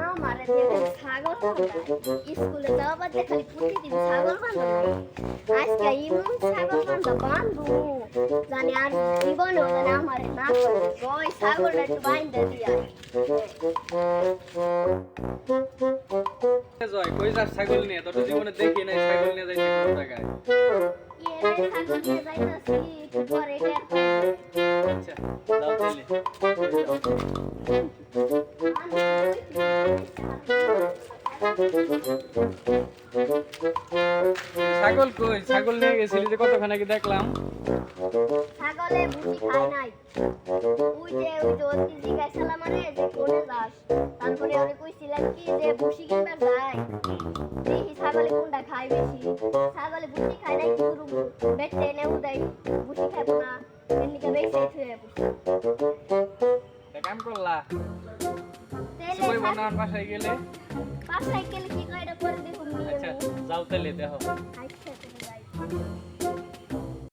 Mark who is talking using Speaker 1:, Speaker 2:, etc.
Speaker 1: আমারে যে ছাগল বান্ধা স্কুলে যাওয়া বাদে খালি প্রতিদিন ছাগল বান্ধা আজকে ইমন ছাগল বান্ধা জানি আর জীবনেও জানি আমারে না করে ওই ছাগলটা একটু বাইন্ধা দিয়া
Speaker 2: জয় কই যাস ছাগল নিয়ে তোর জীবনে দেখি নাই ছাগল নিয়ে যাইতে কোন জায়গায়
Speaker 1: ছাগল নিয়ে যাইতাছি একটু পরে
Speaker 2: আচ্ছা যাও তাইলে ছাগল কই ছাগল নিয়ে গেছিলি যে কতখানি কি দেখলাম
Speaker 1: ছাগলে বুঝি খায় নাই ওই যে অতি জিজ্ঞাসালাম মানে যে কোনে যাস তারপরে আমি কইছিলাম কি যে বুসি কিনবার যাই দেখি ছাগলে কোনটা খায় বেশি ছাগলে বুসি খায় নাই কিন্তু বেচতে এনে উদাই বুসি খাবো না এমনিকে বেচে থুয়ে বুসি
Speaker 2: কাম করলা
Speaker 1: তেলে
Speaker 2: কই বানান বাসায় গেলে
Speaker 1: পাঁচ সাইকেল কি কয়টা করে দেখুন নিয়ে
Speaker 2: আচ্ছা যাও তাইলে দেখো
Speaker 1: আচ্ছা তুমি যাই